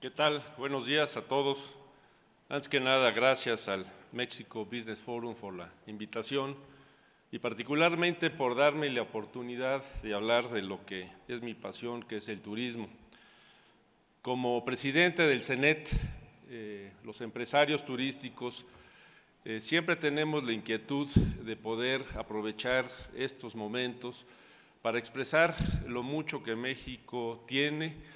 ¿Qué tal? Buenos días a todos. Antes que nada, gracias al Mexico Business Forum por la invitación y particularmente por darme la oportunidad de hablar de lo que es mi pasión, que es el turismo. Como presidente del CENET, los empresarios turísticos siempre tenemos la inquietud de poder aprovechar estos momentos para expresar lo mucho que México tiene,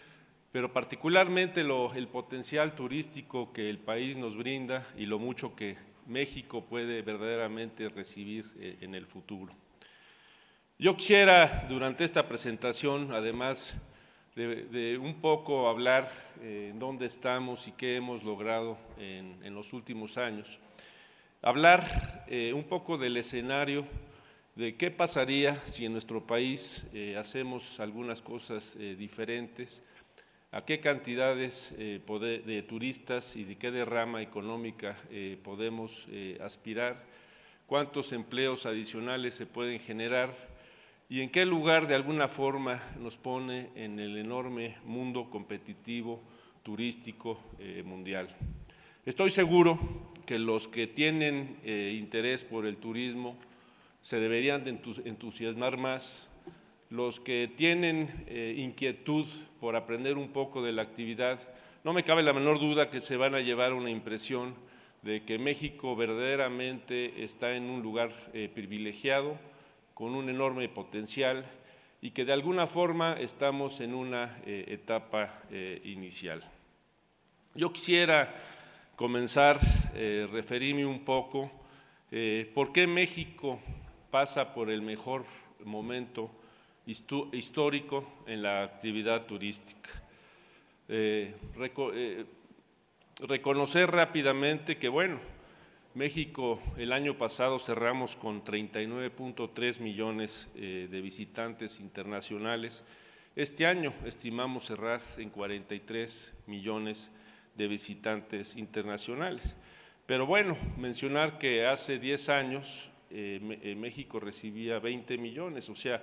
pero particularmente el potencial turístico que el país nos brinda y lo mucho que México puede verdaderamente recibir en el futuro. Yo quisiera, durante esta presentación, además de un poco hablar en dónde estamos y qué hemos logrado en los últimos años, hablar un poco del escenario de qué pasaría si en nuestro país hacemos algunas cosas diferentes, a qué cantidades de turistas y de qué derrama económica podemos aspirar, cuántos empleos adicionales se pueden generar y en qué lugar de alguna forma nos pone en el enorme mundo competitivo turístico mundial. Estoy seguro que los que tienen interés por el turismo se deberían de entusiasmar más. Los que tienen inquietud por aprender un poco de la actividad, no me cabe la menor duda que se van a llevar una impresión de que México verdaderamente está en un lugar privilegiado, con un enorme potencial y que de alguna forma estamos en una etapa inicial. Yo quisiera comenzar referirme un poco por qué México pasa por el mejor momento histórico en la actividad turística. Reconocer rápidamente que, bueno, México el año pasado cerramos con 39.3 millones de visitantes internacionales. Este año estimamos cerrar en 43 millones de visitantes internacionales. Pero bueno, mencionar que hace 10 años México recibía 20 millones, o sea,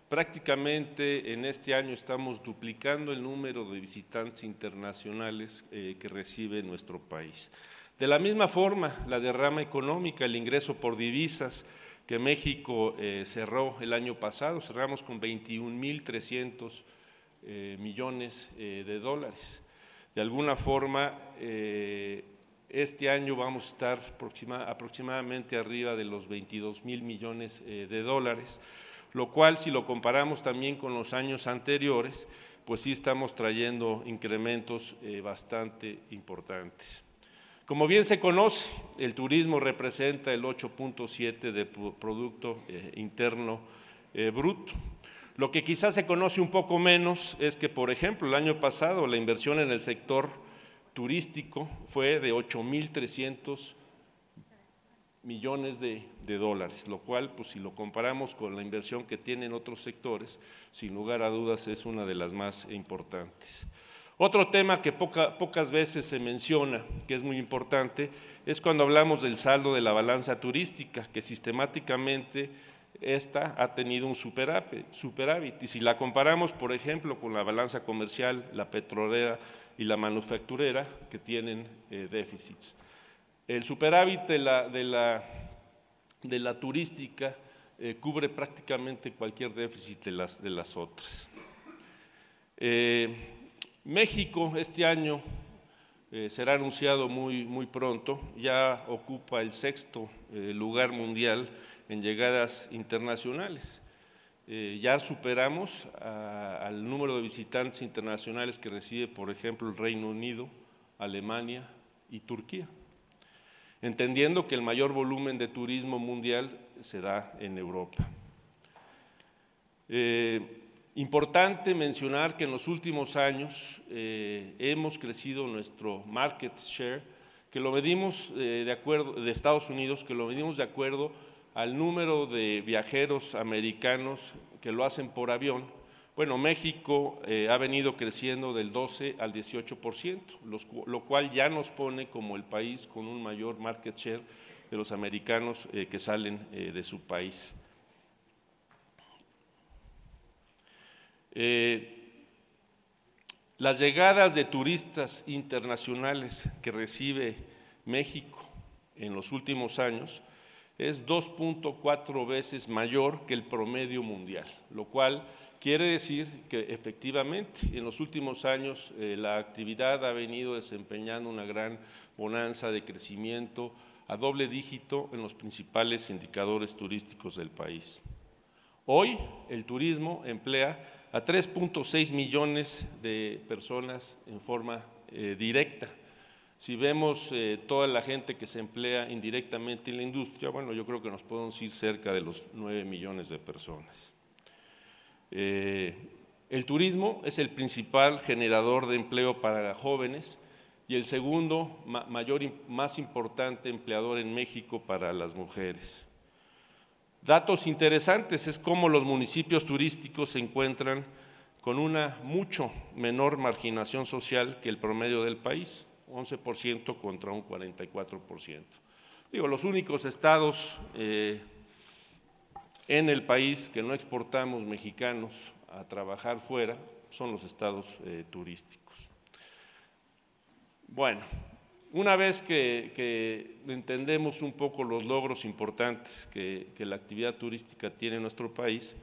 prácticamente en este año estamos duplicando el número de visitantes internacionales que recibe nuestro país. De la misma forma, la derrama económica, el ingreso por divisas que México cerró el año pasado, cerramos con 21.300 millones de dólares. De alguna forma, este año vamos a estar aproximadamente arriba de los 22.000 millones de dólares, lo cual, si lo comparamos también con los años anteriores, pues sí estamos trayendo incrementos bastante importantes. Como bien se conoce, el turismo representa el 8.7% del Producto Interno Bruto. Lo que quizás se conoce un poco menos es que, por ejemplo, el año pasado la inversión en el sector turístico fue de 8.300 millones de dólares, lo cual, pues si lo comparamos con la inversión que tienen otros sectores, sin lugar a dudas es una de las más importantes. Otro tema que pocas veces se menciona, que es muy importante, es cuando hablamos del saldo de la balanza turística, que sistemáticamente esta ha tenido un superávit, y si la comparamos, por ejemplo, con la balanza comercial, la petrolera y la manufacturera, que tienen déficits. El superávit de la turística cubre prácticamente cualquier déficit de las otras. México este año será anunciado muy pronto, ya ocupa el 6º lugar mundial en llegadas internacionales. Ya superamos al número de visitantes internacionales que recibe, por ejemplo, el Reino Unido, Alemania y Turquía, entendiendo que el mayor volumen de turismo mundial se da en Europa. Importante mencionar que en los últimos años hemos crecido nuestro market share, que lo medimos de Estados Unidos, que lo medimos de acuerdo al número de viajeros americanos que lo hacen por avión. Bueno, México ha venido creciendo del 12 al 18%, lo cual ya nos pone como el país con un mayor market share de los americanos que salen de su país. Las llegadas de turistas internacionales que recibe México en los últimos años es 2.4 veces mayor que el promedio mundial, lo cual quiere decir que efectivamente en los últimos años la actividad ha venido desempeñando una gran bonanza de crecimiento a doble dígito en los principales indicadores turísticos del país. Hoy el turismo emplea a 3.6 millones de personas en forma directa. Si vemos toda la gente que se emplea indirectamente en la industria, bueno, yo creo que nos podemos ir cerca de los 9 millones de personas. El turismo es el principal generador de empleo para jóvenes y el segundo mayor y más importante empleador en México para las mujeres. Datos interesantes es cómo los municipios turísticos se encuentran con una mucho menor marginación social que el promedio del país, 11% contra un 44%. Los únicos estados en el país que no exportamos mexicanos a trabajar fuera son los estados turísticos. Bueno, una vez que entendemos un poco los logros importantes que la actividad turística tiene en nuestro país,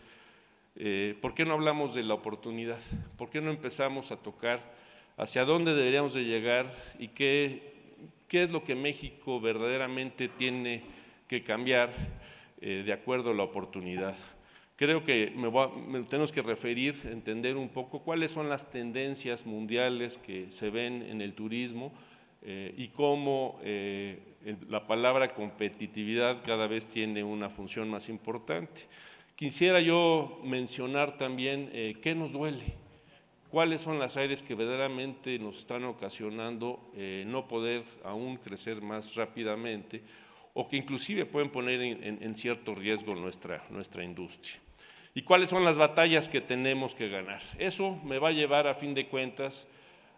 ¿por qué no hablamos de la oportunidad? ¿Por qué no empezamos a tocar hacia dónde deberíamos de llegar y qué es lo que México verdaderamente tiene que cambiar de acuerdo a la oportunidad? Creo que me tenemos que referir, entender un poco cuáles son las tendencias mundiales que se ven en el turismo y cómo la palabra competitividad cada vez tiene una función más importante. Quisiera yo mencionar también qué nos duele, cuáles son las áreas que verdaderamente nos están ocasionando no poder aún crecer más rápidamente o que inclusive pueden poner en cierto riesgo nuestra industria. ¿Y cuáles son las batallas que tenemos que ganar? Eso me va a llevar a fin de cuentas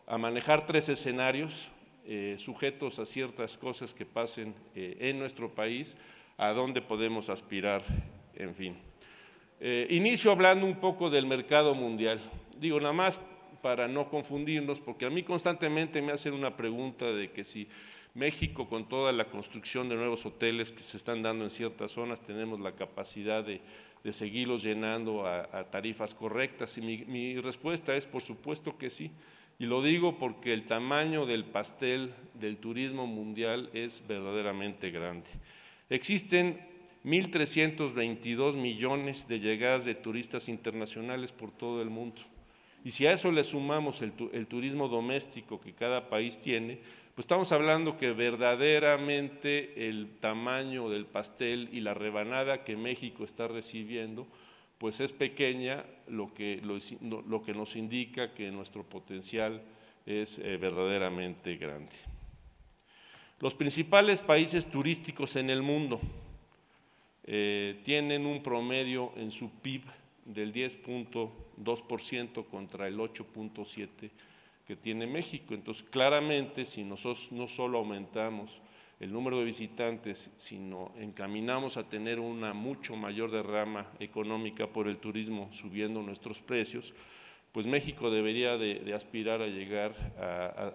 a manejar 3 escenarios sujetos a ciertas cosas que pasen en nuestro país, a dónde podemos aspirar, en fin. Inicio hablando un poco del mercado mundial. Digo, nada más para no confundirnos, porque a mí constantemente me hacen una pregunta de que si México, con toda la construcción de nuevos hoteles que se están dando en ciertas zonas, tenemos la capacidad de seguirlos llenando a tarifas correctas, y mi respuesta es por supuesto que sí, y lo digo porque el tamaño del pastel del turismo mundial es verdaderamente grande. Existen 1.322 millones de llegadas de turistas internacionales por todo el mundo, y si a eso le sumamos el turismo doméstico que cada país tiene, pues estamos hablando que verdaderamente el tamaño del pastel y la rebanada que México está recibiendo, pues es pequeña, lo que nos indica que nuestro potencial es verdaderamente grande. Los principales países turísticos en el mundo tienen un promedio en su PIB del 10.2% contra el 8.7% que tiene México. Entonces, claramente, si nosotros no solo aumentamos el número de visitantes, sino encaminamos a tener una mucho mayor derrama económica por el turismo, subiendo nuestros precios, pues México debería de aspirar a llegar,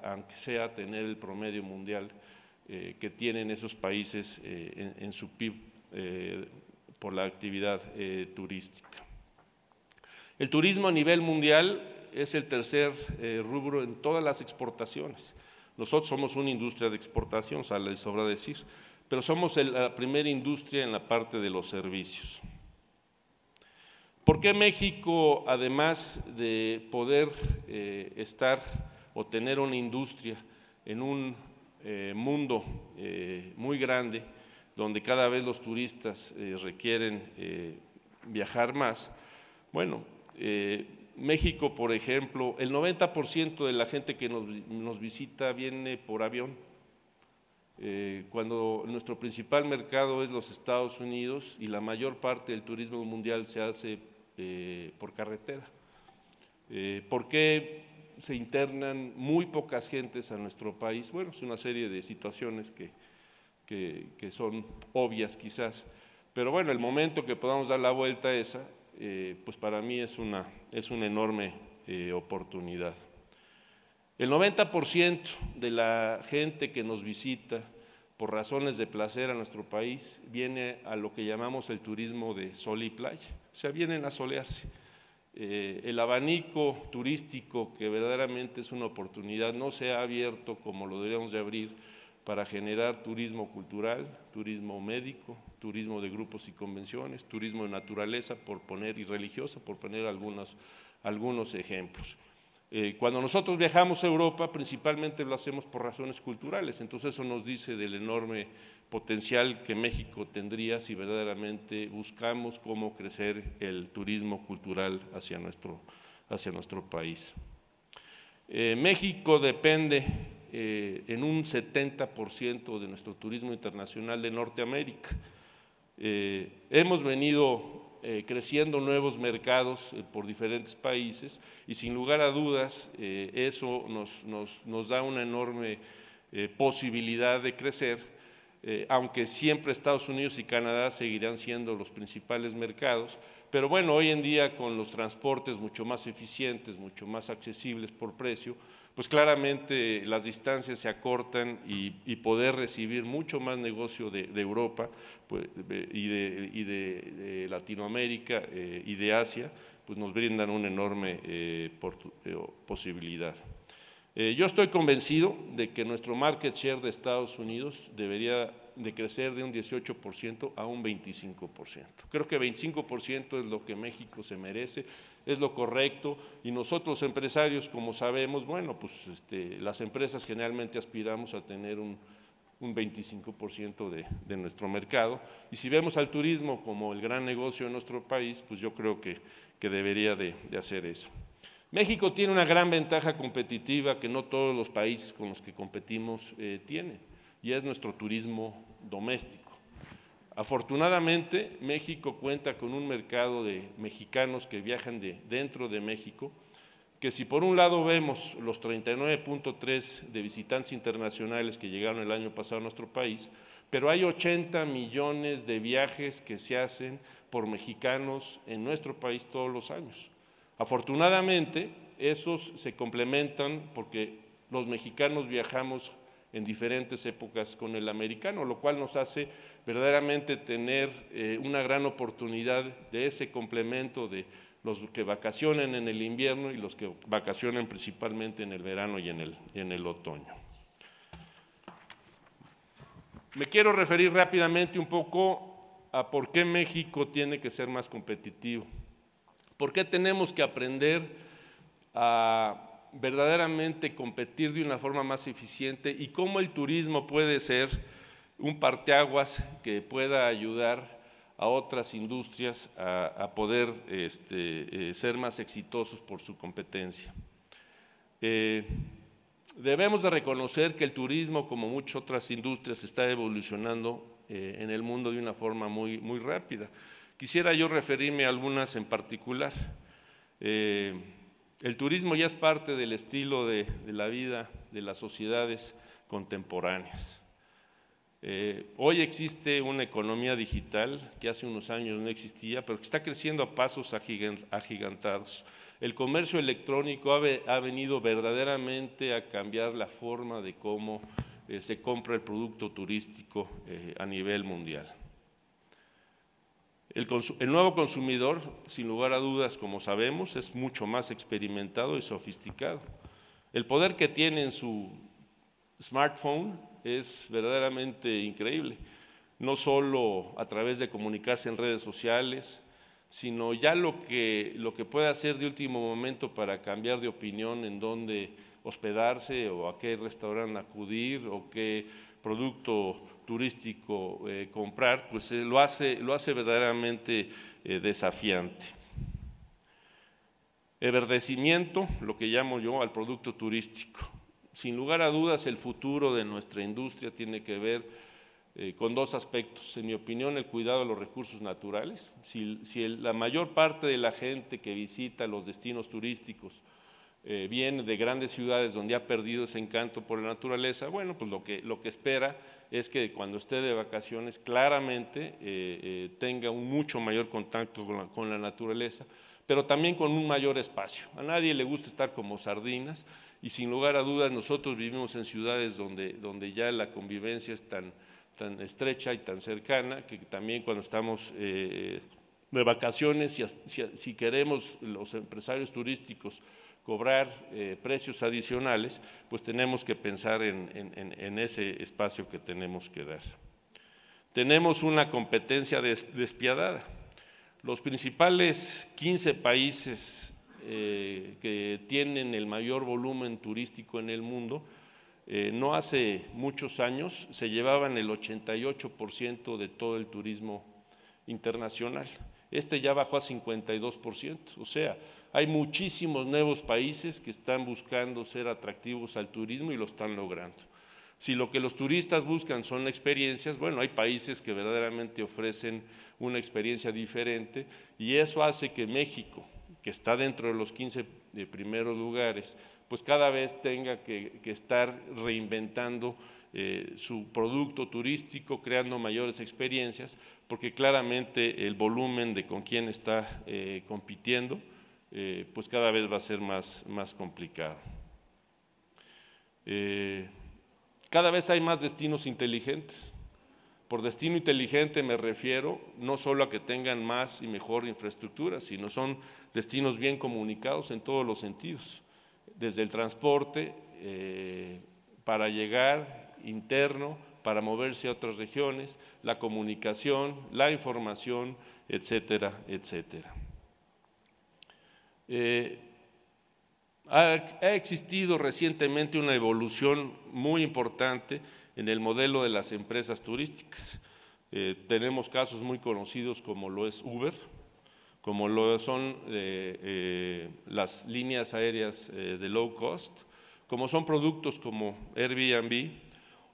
aunque sea a tener el promedio mundial que tienen esos países en su PIB por la actividad turística. El turismo a nivel mundial es el tercer rubro en todas las exportaciones. Nosotros somos una industria de exportación, sale de sobra decir, pero somos la primera industria en la parte de los servicios. ¿Por qué México, además de poder estar o tener una industria en un mundo muy grande, donde cada vez los turistas requieren viajar más? Bueno, México, por ejemplo, el 90% de la gente que nos visita viene por avión, cuando nuestro principal mercado es los Estados Unidos y la mayor parte del turismo mundial se hace por carretera. ¿Por qué se internan muy pocas gentes a nuestro país? Bueno, es una serie de situaciones que son obvias quizás, pero bueno, el momento que podamos dar la vuelta a esa, pues para mí es una enorme oportunidad. El 90% de la gente que nos visita por razones de placer a nuestro país viene a lo que llamamos el turismo de sol y playa, o sea, vienen a solearse. El abanico turístico, que verdaderamente es una oportunidad, no se ha abierto como lo deberíamos de abrir para generar turismo cultural, turismo médico, turismo de grupos y convenciones, turismo de naturaleza y religiosa, por poner algunos ejemplos. Cuando nosotros viajamos a Europa, principalmente lo hacemos por razones culturales, entonces eso nos dice del enorme potencial que México tendría si verdaderamente buscamos cómo crecer el turismo cultural hacia nuestro país. México depende en un 70% de nuestro turismo internacional de Norteamérica. Hemos venido creciendo nuevos mercados por diferentes países y sin lugar a dudas eso nos da una enorme posibilidad de crecer, aunque siempre Estados Unidos y Canadá seguirán siendo los principales mercados, pero bueno, hoy en día con los transportes mucho más eficientes, mucho más accesibles por precio, pues claramente las distancias se acortan y poder recibir mucho más negocio de Europa pues, y de Latinoamérica y de Asia, pues nos brindan una enorme posibilidad. Yo estoy convencido de que nuestro market share de Estados Unidos debería de crecer de un 18% a un 25%. Creo que 25% es lo que México se merece, es lo correcto, y nosotros empresarios, como sabemos, bueno, pues las empresas generalmente aspiramos a tener un 25% de nuestro mercado, y si vemos al turismo como el gran negocio de nuestro país, pues yo creo que debería de hacer eso. México tiene una gran ventaja competitiva que no todos los países con los que competimos tienen, y es nuestro turismo doméstico. Afortunadamente, México cuenta con un mercado de mexicanos que viajan dentro de México, que si por un lado vemos los 39.3 de visitantes internacionales que llegaron el año pasado a nuestro país, pero hay 80 millones de viajes que se hacen por mexicanos en nuestro país todos los años. Afortunadamente, esos se complementan porque los mexicanos viajamos en diferentes épocas con el americano, lo cual nos hace verdaderamente tener una gran oportunidad de ese complemento de los que vacacionen en el invierno y los que vacacionan principalmente en el verano y en el otoño. Me quiero referir rápidamente un poco a por qué México tiene que ser más competitivo. ¿Por qué tenemos que aprender a verdaderamente competir de una forma más eficiente y cómo el turismo puede ser un parteaguas que pueda ayudar a otras industrias a poder ser más exitosos por su competencia? Debemos de reconocer que el turismo, como muchas otras industrias, está evolucionando en el mundo de una forma muy rápida. Quisiera yo referirme a algunas en particular. El turismo ya es parte del estilo de la vida de las sociedades contemporáneas. Hoy existe una economía digital que hace unos años no existía, pero que está creciendo a pasos agigantados. El comercio electrónico ha venido verdaderamente a cambiar la forma de cómo se compra el producto turístico a nivel mundial. El nuevo consumidor, sin lugar a dudas, como sabemos, es mucho más experimentado y sofisticado. El poder que tiene en su smartphone es verdaderamente increíble, no solo a través de comunicarse en redes sociales, sino ya lo que puede hacer de último momento para cambiar de opinión en dónde hospedarse o a qué restaurante acudir o qué producto turístico comprar, pues lo hace verdaderamente desafiante. Enverdecimiento, lo que llamo yo al producto turístico. Sin lugar a dudas, el futuro de nuestra industria tiene que ver con dos aspectos. En mi opinión, el cuidado de los recursos naturales. Si la mayor parte de la gente que visita los destinos turísticos viene de grandes ciudades donde ha perdido ese encanto por la naturaleza, bueno, pues lo que espera es que cuando esté de vacaciones claramente tenga un mucho mayor contacto con la naturaleza, pero también con un mayor espacio. A nadie le gusta estar como sardinas y sin lugar a dudas nosotros vivimos en ciudades donde ya la convivencia es tan estrecha y tan cercana, que también cuando estamos de vacaciones, si queremos los empresarios turísticos cobrar precios adicionales, pues tenemos que pensar en ese espacio que tenemos que dar. Tenemos una competencia despiadada. Los principales 15 países que tienen el mayor volumen turístico en el mundo, no hace muchos años se llevaban el 88% de todo el turismo internacional. Este ya bajó a 52%, o sea, hay muchísimos nuevos países que están buscando ser atractivos al turismo y lo están logrando. Si lo que los turistas buscan son experiencias, bueno, hay países que verdaderamente ofrecen una experiencia diferente y eso hace que México, que está dentro de los 15 primeros lugares, pues cada vez tenga que estar reinventando su producto turístico, creando mayores experiencias, porque claramente el volumen de con quién está compitiendo, pues cada vez va a ser más complicado. Cada vez hay más destinos inteligentes. Por destino inteligente me refiero no solo a que tengan más y mejor infraestructura, sino son destinos bien comunicados en todos los sentidos, desde el transporte para llegar interno, para moverse a otras regiones, la comunicación, la información, etcétera, etcétera. Ha existido recientemente una evolución muy importante en el modelo de las empresas turísticas. Tenemos casos muy conocidos como lo es Uber, como lo son las líneas aéreas de low cost, como son productos como Airbnb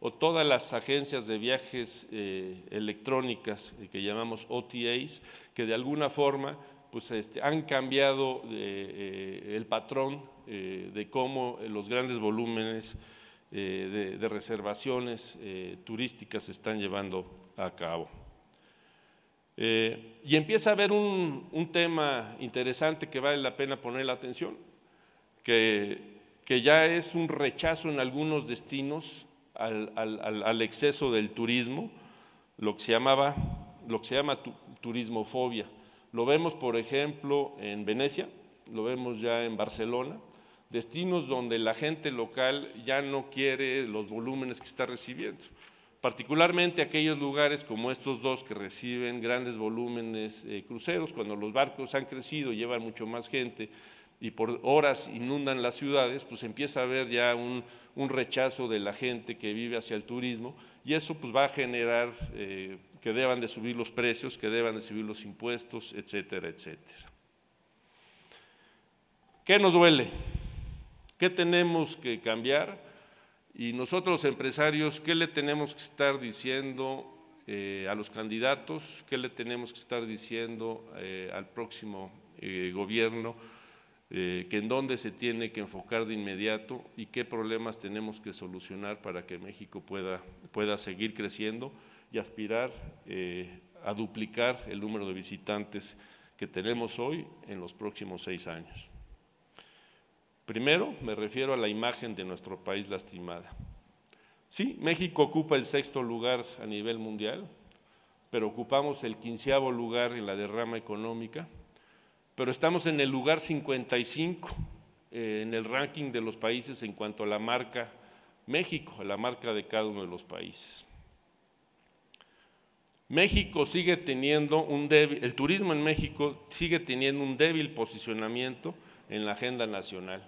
o todas las agencias de viajes electrónicas que llamamos OTAs, que de alguna forma pues, han cambiado el patrón de cómo los grandes volúmenes de reservaciones turísticas se están llevando a cabo. Y empieza a haber un tema interesante que vale la pena poner la atención, que ya es un rechazo en algunos destinos al exceso del turismo, lo que se llama turismofobia. Lo vemos, por ejemplo, en Venecia, lo vemos ya en Barcelona, destinos donde la gente local ya no quiere los volúmenes que está recibiendo, particularmente aquellos lugares como estos dos que reciben grandes volúmenes cruceros, cuando los barcos han crecido, llevan mucho más gente y por horas inundan las ciudades, pues empieza a haber ya un rechazo de la gente que vive hacia el turismo y eso pues va a generar que deban de subir los precios, que deban de subir los impuestos, etcétera, etcétera. ¿Qué nos duele? ¿Qué tenemos que cambiar? Y nosotros los empresarios, ¿qué le tenemos que estar diciendo a los candidatos? ¿Qué le tenemos que estar diciendo al próximo gobierno? Que en dónde se tiene que enfocar de inmediato y qué problemas tenemos que solucionar para que México pueda seguir creciendo y aspirar a duplicar el número de visitantes que tenemos hoy en los próximos 6 años. Primero, me refiero a la imagen de nuestro país lastimada. Sí, México ocupa el 6º lugar a nivel mundial, pero ocupamos el 15º lugar en la derrama económica, pero estamos en el lugar 55 en el ranking de los países en cuanto a la marca México, a la marca de cada uno de los países. México sigue teniendo el turismo en México sigue teniendo un débil posicionamiento en la agenda nacional.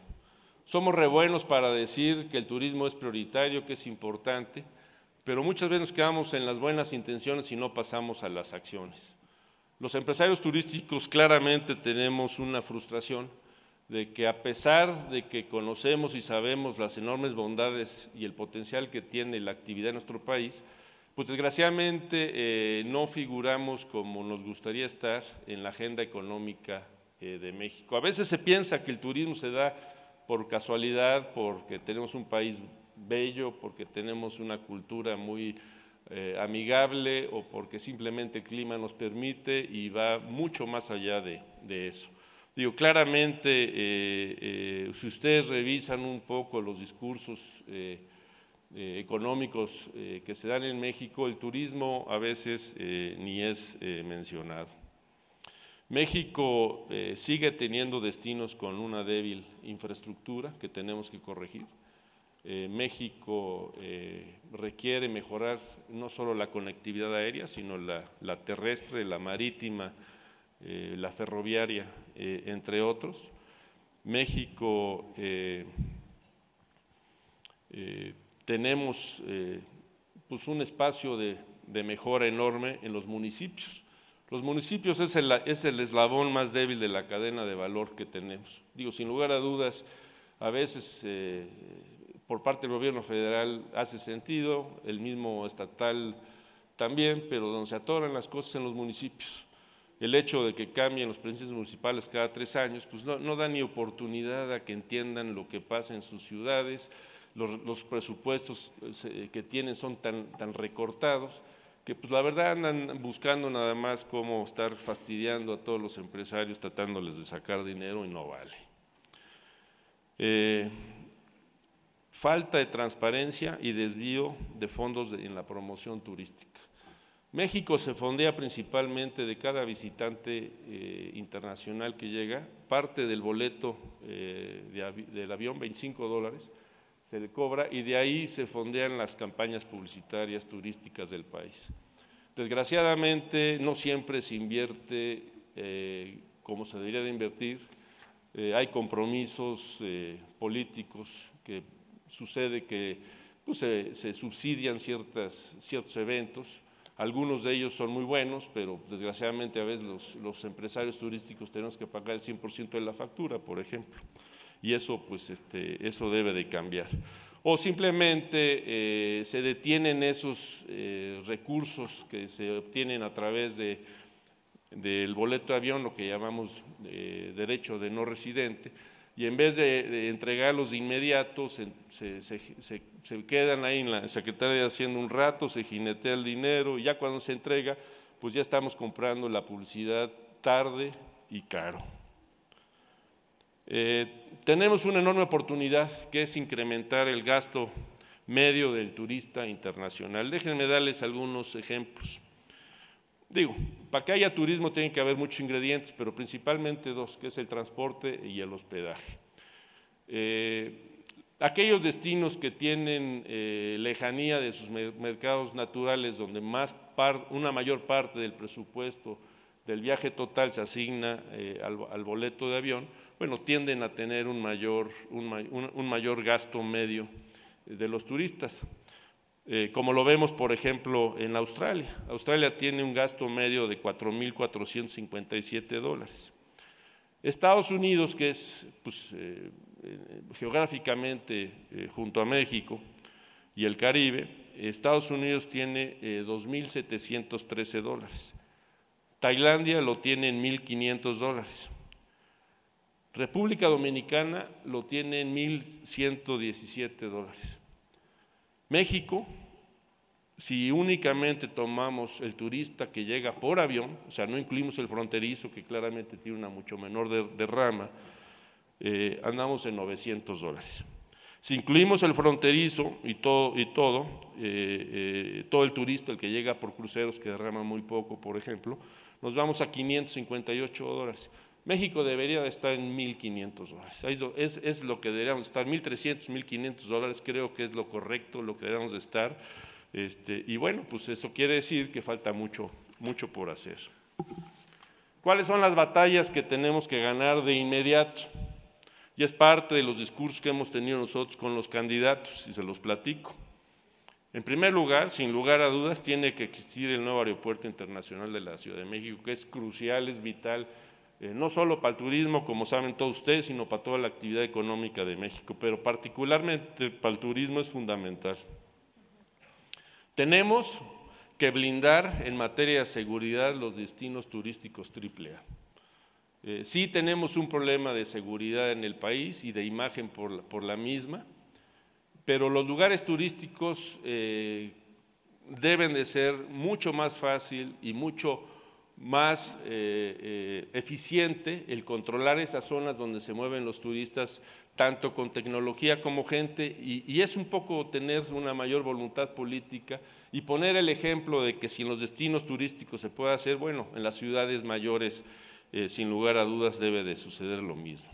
Somos re buenos para decir que el turismo es prioritario, que es importante, pero muchas veces nos quedamos en las buenas intenciones y no pasamos a las acciones. Los empresarios turísticos claramente tenemos una frustración de que a pesar de que conocemos y sabemos las enormes bondades y el potencial que tiene la actividad en nuestro país, pues desgraciadamente no figuramos como nos gustaría estar en la agenda económica de México. A veces se piensa que el turismo se da por casualidad, porque tenemos un país bello, porque tenemos una cultura muy amigable o porque simplemente el clima nos permite y va mucho más allá de eso. Digo, claramente, si ustedes revisan un poco los discursos económicos que se dan en México, el turismo a veces ni es mencionado. México sigue teniendo destinos con una débil infraestructura que tenemos que corregir. México requiere mejorar no solo la conectividad aérea, sino la terrestre, la marítima, la ferroviaria, entre otros. México tenemos pues un espacio de mejora enorme en los municipios. Los municipios es el eslabón más débil de la cadena de valor que tenemos. Digo, sin lugar a dudas, a veces por parte del gobierno federal hace sentido, el mismo estatal también, pero donde se atoran las cosas en los municipios. El hecho de que cambien los presidentes municipales cada 3 años, pues no da ni oportunidad a que entiendan lo que pasa en sus ciudades, los presupuestos que tienen son tan recortados, que pues la verdad andan buscando nada más cómo estar fastidiando a todos los empresarios, tratándoles de sacar dinero y no vale. Falta de transparencia y desvío de fondos en la promoción turística. México se fondea principalmente de cada visitante internacional que llega, parte del boleto del avión, $25, se le cobra y de ahí se fondean las campañas publicitarias turísticas del país. Desgraciadamente no siempre se invierte como se debería de invertir, hay compromisos políticos que sucede que pues, se subsidian ciertos eventos, algunos de ellos son muy buenos, pero desgraciadamente a veces los empresarios turísticos tenemos que pagar el 100% de la factura, por ejemplo, y eso, pues, eso debe de cambiar. O simplemente se detienen esos recursos que se obtienen a través del boleto de avión, lo que llamamos derecho de no residente, y en vez de entregarlos de inmediato, se quedan ahí en la Secretaría de Hacienda un rato, se jinetea el dinero, y ya cuando se entrega, pues ya estamos comprando la publicidad tarde y caro. Tenemos una enorme oportunidad que es incrementar el gasto medio del turista internacional. Déjenme darles algunos ejemplos. Digo, para que haya turismo tienen que haber muchos ingredientes, pero principalmente dos, que es el transporte y el hospedaje. Aquellos destinos que tienen lejanía de sus mercados naturales, donde una mayor parte del presupuesto del viaje total se asigna al boleto de avión, bueno, tienden a tener un mayor gasto medio de los turistas. Como lo vemos, por ejemplo, en Australia. Australia tiene un gasto medio de $4,457. Estados Unidos, que es pues, geográficamente junto a México y el Caribe, Estados Unidos tiene $2,713. Tailandia lo tiene en $1,500. República Dominicana lo tiene en $1,117. México, si únicamente tomamos el turista que llega por avión, o sea, no incluimos el fronterizo, que claramente tiene una mucho menor derrama, andamos en $900. Si incluimos el fronterizo y todo el turista, el que llega por cruceros, que derrama muy poco, por ejemplo, nos vamos a $558. México debería de estar en $1,500. Es lo que deberíamos estar, $1,300, $1,500, creo que es lo correcto, lo que deberíamos de estar. Y bueno, pues eso quiere decir que falta mucho por hacer. ¿Cuáles son las batallas que tenemos que ganar de inmediato? Y es parte de los discursos que hemos tenido nosotros con los candidatos, y se los platico. En primer lugar, sin lugar a dudas, tiene que existir el nuevo aeropuerto internacional de la Ciudad de México, que es crucial, es vital, no solo para el turismo, como saben todos ustedes, sino para toda la actividad económica de México, pero particularmente para el turismo es fundamental. Tenemos que blindar en materia de seguridad los destinos turísticos AAA. Sí tenemos un problema de seguridad en el país y de imagen por la misma, pero los lugares turísticos deben de ser mucho más fácil y mucho más eficiente el controlar esas zonas donde se mueven los turistas, tanto con tecnología como gente, y es un poco tener una mayor voluntad política y poner el ejemplo de que si en los destinos turísticos se puede hacer, bueno, en las ciudades mayores, sin lugar a dudas, debe de suceder lo mismo.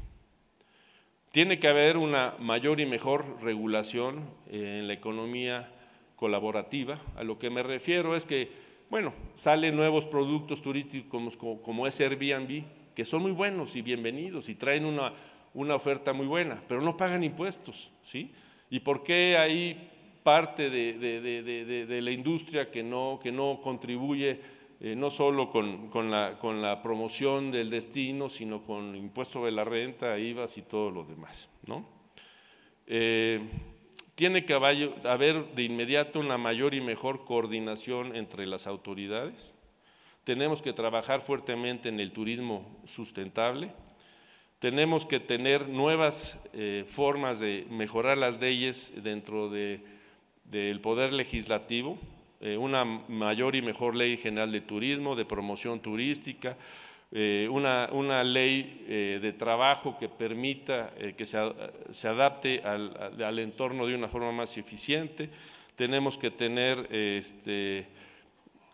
Tiene que haber una mayor y mejor regulación en la economía colaborativa. A lo que me refiero es que, bueno, salen nuevos productos turísticos como es Airbnb, que son muy buenos y bienvenidos y traen una oferta muy buena, pero no pagan impuestos, ¿sí? ¿Y por qué hay parte de la industria que no contribuye no solo con la promoción del destino, sino con impuesto de la renta, IVAs y todo lo demás, ¿no? Tiene que haber de inmediato una mayor y mejor coordinación entre las autoridades. Tenemos que trabajar fuertemente en el turismo sustentable. Tenemos que tener nuevas formas de mejorar las leyes dentro del poder legislativo, una mayor y mejor ley general de turismo, de promoción turística, una ley de trabajo que permita que se adapte al entorno de una forma más eficiente. Tenemos que tener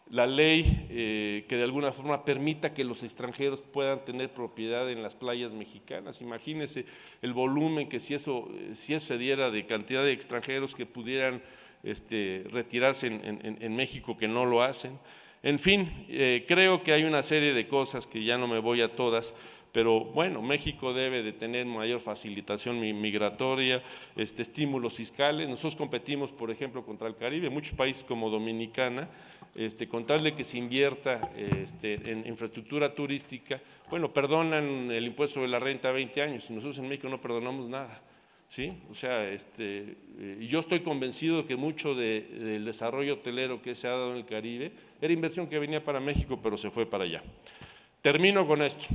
la ley que de alguna forma permita que los extranjeros puedan tener propiedad en las playas mexicanas. Imagínense el volumen que si eso se diera de cantidad de extranjeros que pudieran retirarse en México, que no lo hacen. En fin, creo que hay una serie de cosas que ya no me voy a todas, pero bueno, México debe de tener mayor facilitación migratoria, estímulos fiscales. Nosotros competimos, por ejemplo, contra el Caribe, muchos países como Dominicana, con tal de que se invierta en infraestructura turística, bueno, perdonan el impuesto de la renta a 20 años, nosotros en México no perdonamos nada. ¿Sí? O sea, yo estoy convencido de que mucho del desarrollo hotelero que se ha dado en el Caribe era inversión que venía para México, pero se fue para allá. Termino con esto.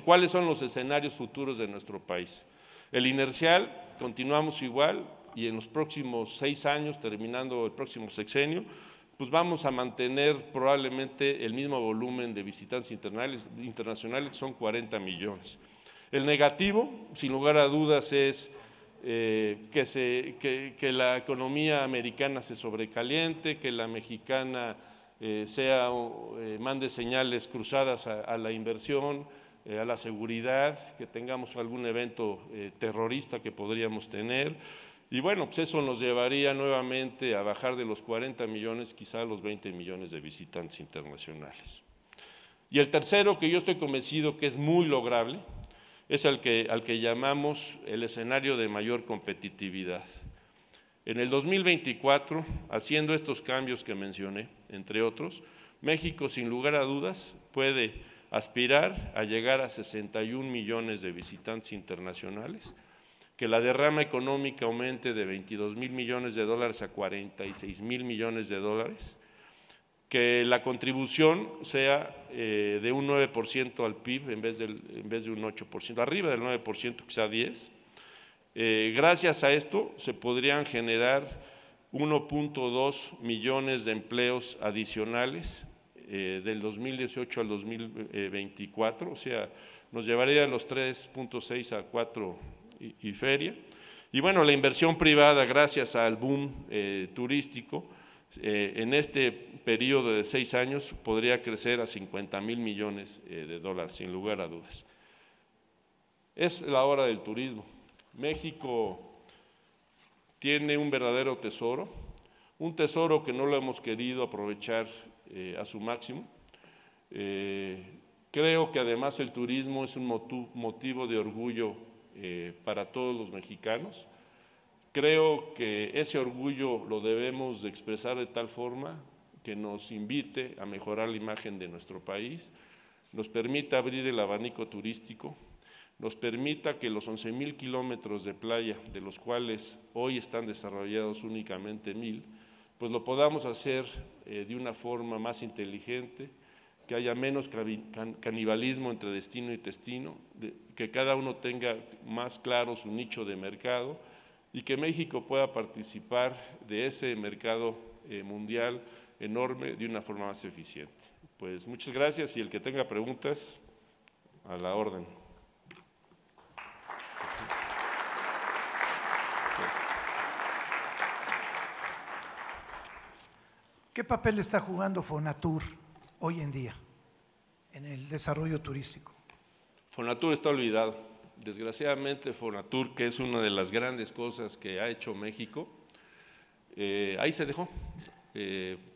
¿Cuáles son los escenarios futuros de nuestro país? El inercial, continuamos igual, y en los próximos 6 años, terminando el próximo sexenio, pues vamos a mantener probablemente el mismo volumen de visitantes internacionales, que son 40 millones. El negativo, sin lugar a dudas, es que la economía americana se sobrecaliente, que la mexicana mande señales cruzadas a la inversión, a la seguridad, que tengamos algún evento terrorista que podríamos tener. Y bueno, pues eso nos llevaría nuevamente a bajar de los 40 millones, quizá a los 20 millones de visitantes internacionales. Y el tercero, que yo estoy convencido que es muy lograble, es al que llamamos el escenario de mayor competitividad. En el 2024, haciendo estos cambios que mencioné, entre otros, México, sin lugar a dudas, puede aspirar a llegar a 61 millones de visitantes internacionales, que la derrama económica aumente de 22,000 millones de dólares a 46,000 millones de dólares, que la contribución sea de un 9% al PIB en vez de un 8%, arriba del 9%, quizá 10%. Gracias a esto se podrían generar 1.2 millones de empleos adicionales del 2018 al 2024, o sea, nos llevaría de los 3.6 a 4 y feria. Y bueno, la inversión privada, gracias al boom turístico, en este periodo de 6 años podría crecer a 50,000 millones de dólares, sin lugar a dudas. Es la hora del turismo. México tiene un verdadero tesoro, un tesoro que no lo hemos querido aprovechar a su máximo. Creo que además el turismo es un motivo de orgullo para todos los mexicanos. Creo que ese orgullo lo debemos de expresar de tal forma que nos invite a mejorar la imagen de nuestro país, nos permita abrir el abanico turístico, nos permita que los 11,000 kilómetros de playa, de los cuales hoy están desarrollados únicamente 1,000, pues lo podamos hacer de una forma más inteligente, que haya menos canibalismo entre destino y destino, que cada uno tenga más claro su nicho de mercado y que México pueda participar de ese mercado mundial enorme de una forma más eficiente. Pues muchas gracias y el que tenga preguntas, a la orden. ¿Qué papel está jugando Fonatur hoy en día en el desarrollo turístico? Fonatur está olvidado. Desgraciadamente Fonatur, que es una de las grandes cosas que ha hecho México, ahí se dejó.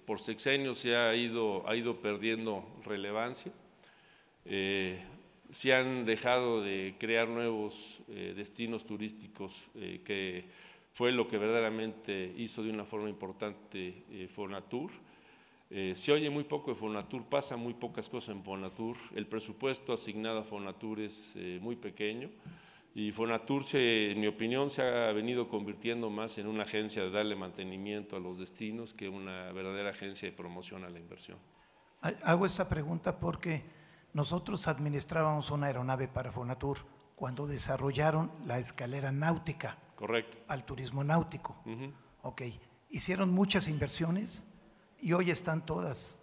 Por sexenios se ha ido perdiendo relevancia. Se han dejado de crear nuevos destinos turísticos, que fue lo que verdaderamente hizo de una forma importante Fonatur. Se oye muy poco de Fonatur, pasa muy pocas cosas en Fonatur, el presupuesto asignado a Fonatur es muy pequeño y Fonatur, en mi opinión, se ha venido convirtiendo más en una agencia de darle mantenimiento a los destinos que una verdadera agencia de promoción a la inversión. Hago esta pregunta porque nosotros administrábamos una aeronave para Fonatur cuando desarrollaron la escalera náutica. Correcto. Al turismo náutico. Ok, hicieron muchas inversiones y hoy están todas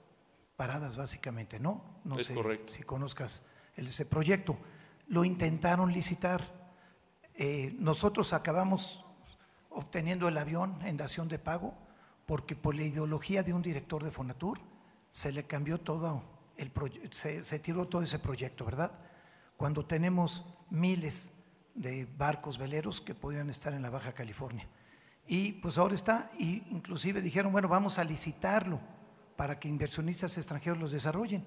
paradas básicamente, ¿no? No es sé correcto. si conozcas ese proyecto. Lo intentaron licitar. Nosotros acabamos obteniendo el avión en dación de pago porque por la ideología de un director de Fonatur se le cambió todo el proyecto, se tiró todo ese proyecto, ¿verdad? Cuando tenemos miles de barcos veleros que podrían estar en la Baja California. Y pues ahora está, y inclusive dijeron, bueno, vamos a licitarlo para que inversionistas extranjeros los desarrollen.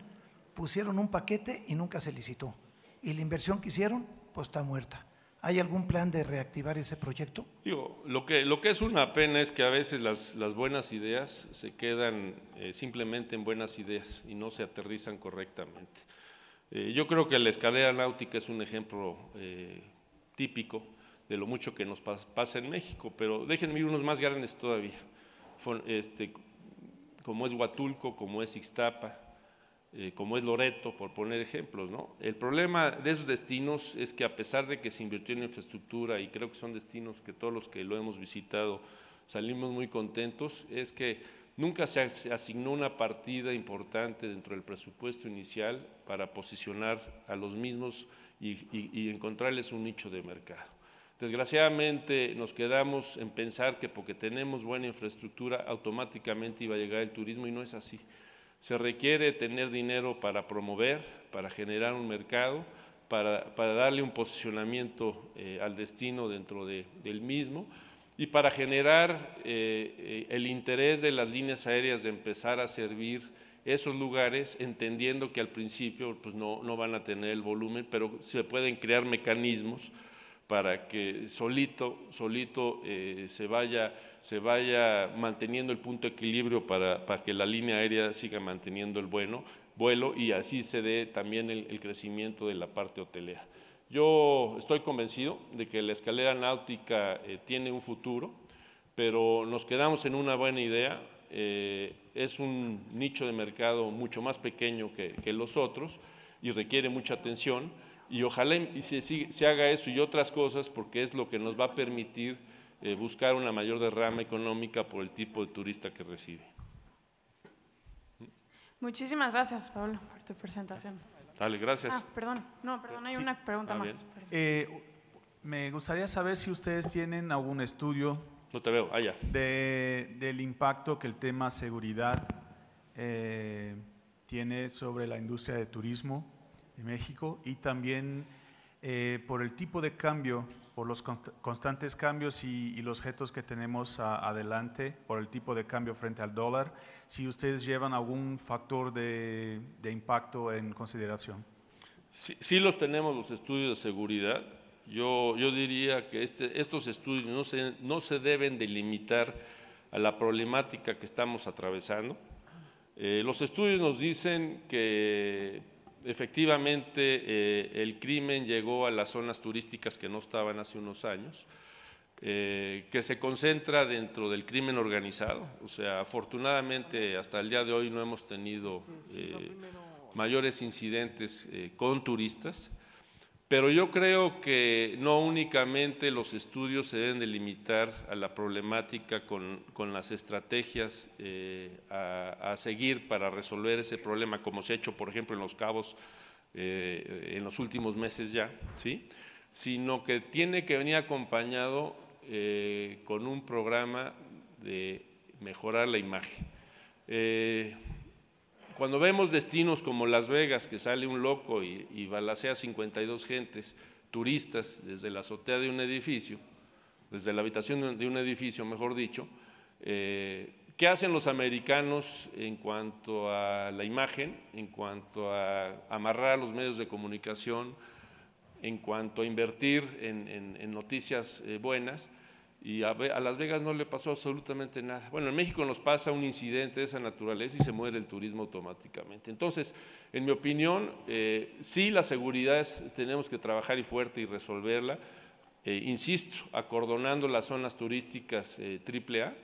Pusieron un paquete y nunca se licitó. Y la inversión que hicieron, pues está muerta. ¿Hay algún plan de reactivar ese proyecto? Digo, lo que es una pena es que a veces las buenas ideas se quedan simplemente en buenas ideas y no se aterrizan correctamente. Yo creo que la escalera náutica es un ejemplo típico de lo mucho que nos pasa en México, pero déjenme ir unos más grandes todavía, como es Huatulco, como es Ixtapa, como es Loreto, por poner ejemplos, ¿no? El problema de esos destinos es que a pesar de que se invirtió en infraestructura, y creo que son destinos que todos los que lo hemos visitado salimos muy contentos, es que nunca se asignó una partida importante dentro del presupuesto inicial para posicionar a los mismos y encontrarles un nicho de mercado. Desgraciadamente nos quedamos en pensar que porque tenemos buena infraestructura automáticamente iba a llegar el turismo y no es así. Se requiere tener dinero para promover, para generar un mercado, para darle un posicionamiento al destino dentro del mismo y para generar el interés de las líneas aéreas de empezar a servir esos lugares, entendiendo que al principio pues no van a tener el volumen, pero se pueden crear mecanismos para que solito se vaya manteniendo el punto de equilibrio para que la línea aérea siga manteniendo el vuelo y así se dé también el crecimiento de la parte hotelera. Yo estoy convencido de que la escalera náutica tiene un futuro, pero nos quedamos en una buena idea. Es un nicho de mercado mucho más pequeño que los otros y requiere mucha atención. Y ojalá se haga eso y otras cosas porque es lo que nos va a permitir buscar una mayor derrama económica por el tipo de turista que recibe. Muchísimas gracias, Pablo, por tu presentación. Dale, gracias. Perdón, hay una pregunta más. Me gustaría saber si ustedes tienen algún estudio. No te veo, allá. Del impacto que el tema seguridad tiene sobre la industria de turismo de México y también por el tipo de cambio, por los constantes cambios y los retos que tenemos adelante, por el tipo de cambio frente al dólar, si ustedes llevan algún factor de impacto en consideración. Sí los tenemos los estudios de seguridad. Yo diría que estos estudios no se deben de limitar a la problemática que estamos atravesando. Los estudios nos dicen que efectivamente el crimen llegó a las zonas turísticas que no estaban hace unos años, que se concentra dentro del crimen organizado. O sea, afortunadamente hasta el día de hoy no hemos tenido mayores incidentes con turistas, Pero yo creo que no únicamente los estudios se deben de limitar a la problemática con las estrategias a seguir para resolver ese problema, como se ha hecho, por ejemplo, en Los Cabos en los últimos meses ya, ¿sí? Sino que tiene que venir acompañado con un programa de mejorar la imagen. Cuando vemos destinos como Las Vegas, que sale un loco y balacea 52 gentes, turistas, desde la azotea de un edificio, desde la habitación de un edificio, mejor dicho, ¿qué hacen los americanos en cuanto a la imagen, en cuanto a amarrar a los medios de comunicación, en cuanto a invertir en noticias buenas? Y a Las Vegas no le pasó absolutamente nada. Bueno, en México nos pasa un incidente de esa naturaleza y se muere el turismo automáticamente. Entonces, en mi opinión, sí, la seguridad tenemos que trabajar y fuerte y resolverla, insisto, acordonando las zonas turísticas AAA,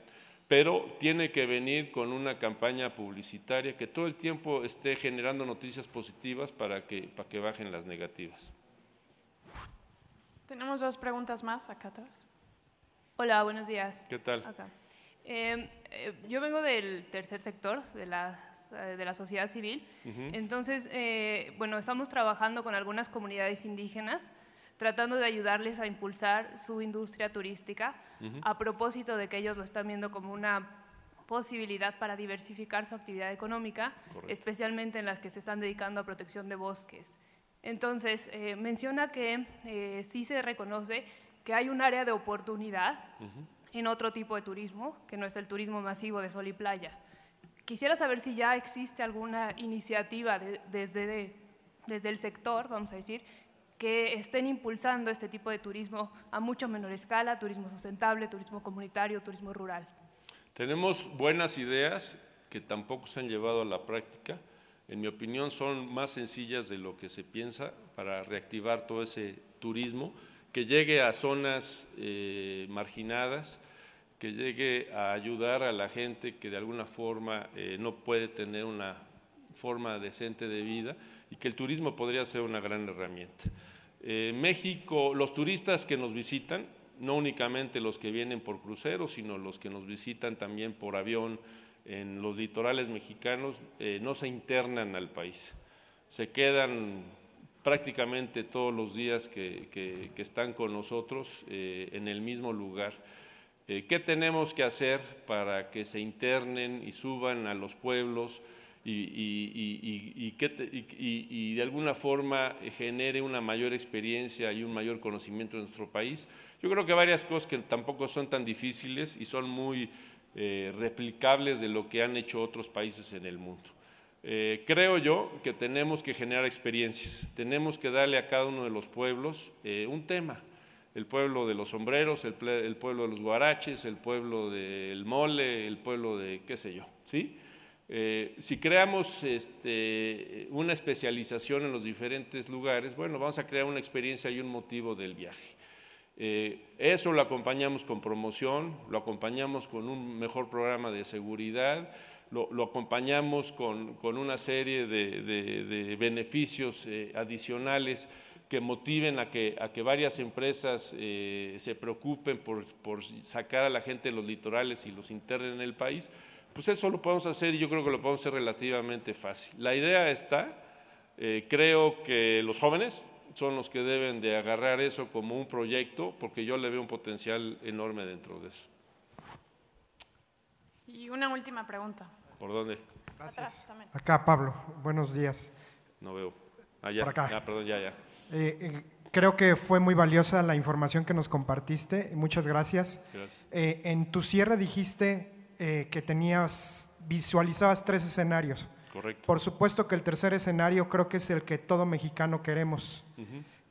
pero tiene que venir con una campaña publicitaria que todo el tiempo esté generando noticias positivas para que bajen las negativas. Tenemos 2 preguntas más acá atrás. Hola, buenos días. ¿Qué tal? Acá. Yo vengo del tercer sector, de la sociedad civil. Entonces, bueno, estamos trabajando con algunas comunidades indígenas, tratando de ayudarles a impulsar su industria turística, a propósito de que ellos lo están viendo como una posibilidad para diversificar su actividad económica, especialmente en las que se están dedicando a protección de bosques. Entonces, menciona que sí se reconoce que hay un área de oportunidad en otro tipo de turismo, que no es el turismo masivo de sol y playa. Quisiera saber si ya existe alguna iniciativa desde el sector, vamos a decir, que estén impulsando este tipo de turismo a mucho menor escala, turismo sustentable, turismo comunitario, turismo rural. Tenemos buenas ideas que tampoco se han llevado a la práctica. En mi opinión, son más sencillas de lo que se piensa para reactivar todo ese turismo, que llegue a zonas marginadas, que llegue a ayudar a la gente que de alguna forma no puede tener una forma decente de vida y que el turismo podría ser una gran herramienta. México, los turistas que nos visitan, no únicamente los que vienen por crucero, sino los que nos visitan también por avión en los litorales mexicanos, no se internan al país, se quedan prácticamente todos los días que están con nosotros en el mismo lugar. ¿Qué tenemos que hacer para que se internen y suban a los pueblos y de alguna forma genere una mayor experiencia y un mayor conocimiento de nuestro país? Yo creo que varias cosas que tampoco son tan difíciles y son muy replicables de lo que han hecho otros países en el mundo. Creo yo que tenemos que generar experiencias, tenemos que darle a cada uno de los pueblos un tema, el pueblo de los sombreros, el pueblo de los guaraches, el pueblo del mole, el pueblo de qué sé yo, ¿sí? Si creamos una especialización en los diferentes lugares, bueno, vamos a crear una experiencia y un motivo del viaje. Eso lo acompañamos con promoción, lo acompañamos con un mejor programa de seguridad, lo acompañamos con una serie de beneficios adicionales que motiven a que varias empresas se preocupen por sacar a la gente de los litorales y los internen en el país. Pues eso lo podemos hacer y yo creo que lo podemos hacer relativamente fácil. La idea está, creo que los jóvenes son los que deben de agarrar eso como un proyecto, porque yo le veo un potencial enorme dentro de eso. Y una última pregunta. ¿Por dónde? Gracias. Acá, Pablo. Buenos días. No veo. Allá. Por acá. Perdón, ya. Creo que fue muy valiosa la información que nos compartiste. Muchas gracias. Gracias. En tu cierre dijiste que visualizabas 3 escenarios. Correcto. Por supuesto que el tercer escenario creo que es el que todo mexicano queremos.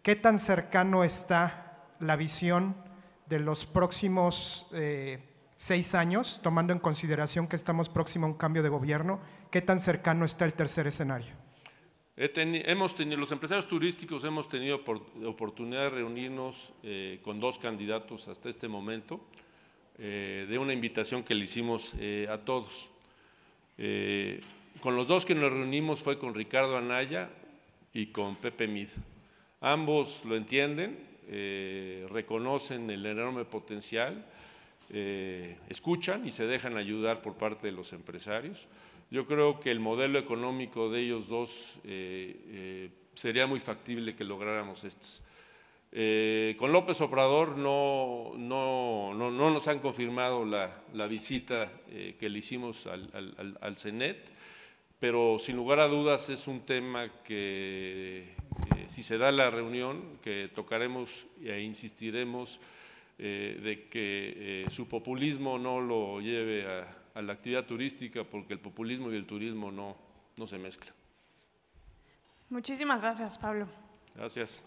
¿Qué tan cercano está la visión de los próximos 6 años, tomando en consideración que estamos próximos a un cambio de gobierno? ¿Qué tan cercano está el tercer escenario? Los empresarios turísticos hemos tenido oportunidad de reunirnos con 2 candidatos hasta este momento, de una invitación que le hicimos a todos. Con los 2 que nos reunimos fue con Ricardo Anaya y con Pepe Mid. Ambos lo entienden, reconocen el enorme potencial, escuchan y se dejan ayudar por parte de los empresarios. Yo creo que el modelo económico de ellos dos sería muy factible que lográramos estos. Con López Obrador no nos han confirmado la visita que le hicimos al CENET, pero sin lugar a dudas es un tema que si se da la reunión, que tocaremos e insistiremos de que su populismo no lo lleve a la actividad turística, porque el populismo y el turismo no se mezclan. Muchísimas gracias, Pablo. Gracias.